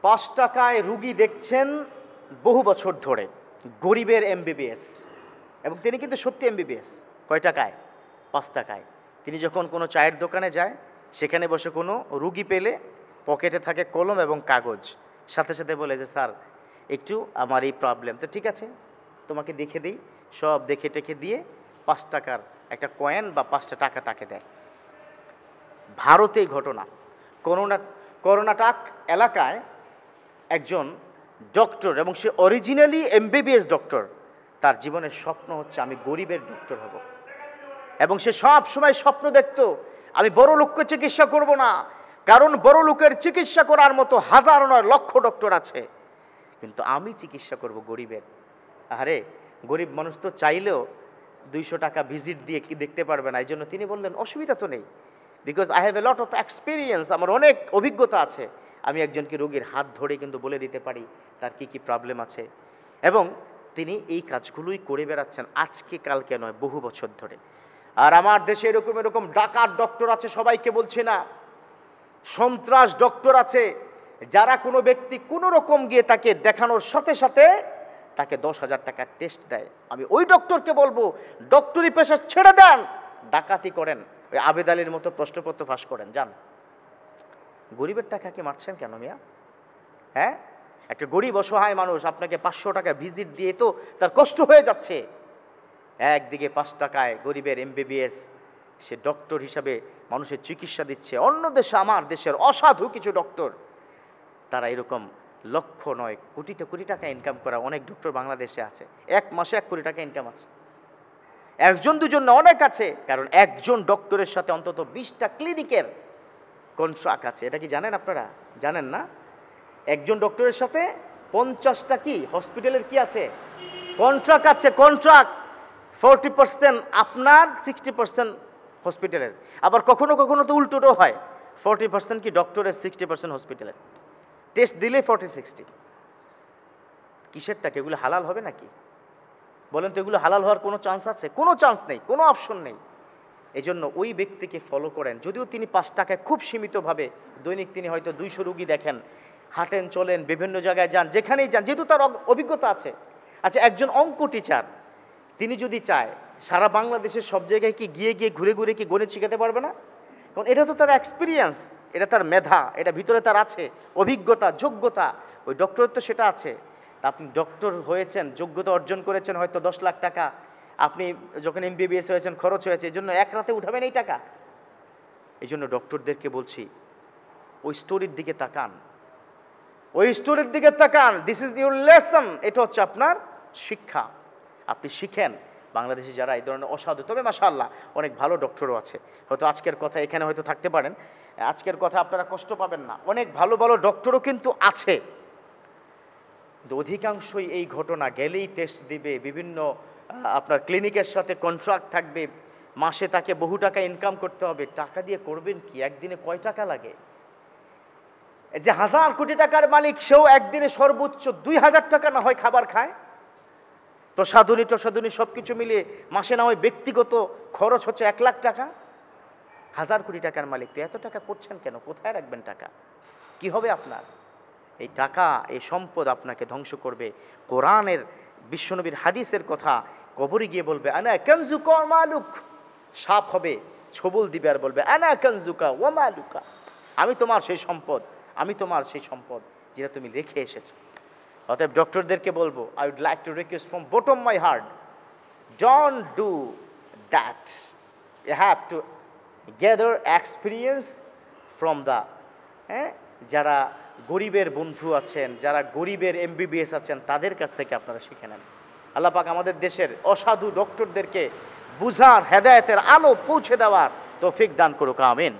৫ টাকায় রুগী দেখছেন বহু বছর ধরে, গরিবের এমবিবিএস, এবং তিনি কিন্তু সত্যি এমবিবিএস। কয় টাকায়? ৫ টাকায়। তিনি যখন কোনো চায়ের দোকানে যায়, সেখানে বসে কোনো রুগী পেলে পকেটে থাকে কলম এবং কাগজ, সাথে সাথে বলে যে স্যার একটু আমার এই প্রবলেম, তো ঠিক আছে তোমাকে দেখে দিই। সব দেখে টেখে দিয়ে ৫ টাকার একটা কয়েন বা ৫টা টাকা তাকে দেয়। ভারতে এই ঘটনা। কর্ণাটক এলাকায় একজন ডক্টর, এবং সে অরিজিনালি এমবিবিএস ডক্টর। তার জীবনের স্বপ্ন হচ্ছে আমি গরিবের ডক্টর হব, এবং সে সব সময় স্বপ্ন দেখত আমি বড় লোককে চিকিৎসা করব না, কারণ বড় লোকের চিকিৎসা করার মতো হাজার নয় লক্ষ ডক্টর আছে, কিন্তু আমি চিকিৎসা করব গরিবের। আরে গরিব মানুষ তো চাইলেও 200 টাকা ভিজিট দিয়ে কি দেখতে পারবে না। এই জন্য তিনি বললেন অসুবিধা তো নেই, because I have a lot of experience, আমার অনেক অভিজ্ঞতা আছে, আমি একজনকে রোগীর হাত ধরে কিন্তু বলে দিতে পারি তার কি কি প্রবলেম আছে। এবং তিনি এই কাজগুলোই করে বেড়াচ্ছেন আজকে কালকে নয়, বহু বছর ধরে। আর আমার দেশে এরকম এরকম ডাকাত ডক্টর আছে, সবাইকে বলছি না, সন্ত্রাস ডক্টর আছে, যারা কোনো ব্যক্তি কোনো রকম গিয়ে তাকে দেখানোর সাথে সাথে তাকে 10,000 টাকার টেস্ট দেয়। আমি ওই ডক্টরকে বলবো ডক্টরি পেশা ছেড়ে দেন, ডাকাতি করেন, ওই আবেদ আলীর মতো প্রশ্নপত্র ফাঁস করেন, যান। গরিবের টাকাকে মারছেন কেন মিয়া? হ্যাঁ, একটা গরিব অসহায় মানুষ আপনাকে 500 টাকা ভিজিট দিয়ে তো তার কষ্ট হয়ে যাচ্ছে। একদিকে 5 টাকায় গরিবের এমবিবিএস, সে ডক্টর হিসাবে মানুষের চিকিৎসা দিচ্ছে। অন্য দেশে, আমার দেশের অসাধু কিছু ডক্টর, তারা এরকম লক্ষ নয় কোটি টাকা ইনকাম করা অনেক ডক্টর বাংলাদেশে আছে। এক মাসে 1 কোটি টাকা ইনকাম আছে। একজন দুজন না, অনেক আছে, কারণ একজন ডক্টরের সাথে অন্তত 20টা ক্লিনিকের কন্ট্রাক্ট আছে। এটা কি জানেন আপনারা? জানেন না? একজন ডক্টরের সাথে 50টা কি হসপিটালের কি আছে, কন্ট্রাক্ট আছে। কন্ট্রাক্ট 40% আপনার, 60% হসপিটালের। আবার কখনো কখনো তো উল্টোটাও হয়, 40% কি ডক্টরের, 60% হসপিটালের। টেস্ট দিলে 40-60। কিসের টাকা? এগুলো হালাল হবে নাকি বলেন তো? এগুলো হালাল হওয়ার কোনো চান্স আছে? কোনো চান্স নেই, কোনো অপশন নেই। এই জন্য ওই ব্যক্তিকে ফলো করেন, যদিও তিনি 5 টাকায় খুব সীমিতভাবে দৈনিক তিনি হয়তো 200 রুগী দেখেন, হাঁটেন চলেন, বিভিন্ন জায়গায় যান, যেখানেই যান, যেহেতু তার অভিজ্ঞতা আছে। আচ্ছা, একজন অঙ্ক টিচার, তিনি যদি চায় সারা বাংলাদেশের সব জায়গায় কি গিয়ে গিয়ে ঘুরে ঘুরে কি গণিত শিখাতে পারবে না? কারণ এটা তো তার এক্সপিরিয়েন্স, এটা তার মেধা, এটা ভিতরে তার আছে অভিজ্ঞতা, যোগ্যতা। ওই ডক্টরের তো সেটা আছে। তা আপনি ডক্টর হয়েছেন, যোগ্যতা অর্জন করেছেন হয়তো 10 লাখ টাকা, আপনি যখন এমবিবিএস হয়েছেন খরচ হয়েছে, এই জন্য এক রাতে উঠাবেন এই টাকা? এই জন্য ডক্টরদেরকে বলছি ওই স্টোরির দিকে তাকান, ওই স্টোরির দিকে তাকান। দিস ইজ ইউর লেসন, এটা হচ্ছে আপনার শিক্ষা। আপনি শিখেন। বাংলাদেশে যারা এই ধরনের অসাধু, তবে মাশাআল্লাহ অনেক ভালো ডক্টরও আছে, হয়তো আজকের কথা এখানে হয়তো থাকতে পারেন, আজকের কথা আপনারা কষ্ট পাবেন না, অনেক ভালো ভালো ডক্টরও কিন্তু আছে। কিন্তু অধিকাংশই এই ঘটনা, গেলেই টেস্ট দিবে, বিভিন্ন আপনার ক্লিনিকের সাথে কন্ট্রাক্ট থাকবে, মাসে তাকে বহু টাকা ইনকাম করতে হবে। টাকা দিয়ে করবেন কি? একদিনে কয় টাকা লাগে? যে 1000 কোটি টাকার মালিক, সেও একদিনে সর্বোচ্চ 2000 টাকা না হয় খাবার খায়। প্রসাধনী সব কিছু মিলিয়ে মাসে না হয় ব্যক্তিগত খরচ হচ্ছে 1 লাখ টাকা। 1000 কোটি টাকার মালিক তো এত টাকা করছেন কেন? কোথায় রাখবেন টাকা? কি হবে আপনার? এই টাকা, এই সম্পদ আপনাকে ধ্বংস করবে। কোরআনের, বিশ্বনবীর হাদিসের কথা, কবরে গিয়ে বলবে আনা কানজুকা ওয়া মালুক। সাপ হবে, ছবল দিবে আর বলবে আনা কানজুকা ওয়া মালুকা, আমি তোমার সেই সম্পদ, আমি তোমার সেই সম্পদ যেটা তুমি রেখে এসেছো। অতএব ডক্টরদেরকে বলবো, I would like to request from bottom my heart, don't do that. You have to gather experience from the, যারা গরিবের বন্ধু আছেন, যারা গরিবের এমবিবিএস আছেন, তাদের কাছ থেকে আপনারা শিখে নেন। আল্লাহ পাক আমাদের দেশের অসাধু ডক্টরদেরকে বুঝার, হেদায়েতের আলো পৌঁছে দেওয়ার তৌফিক দান করুক, আমিন।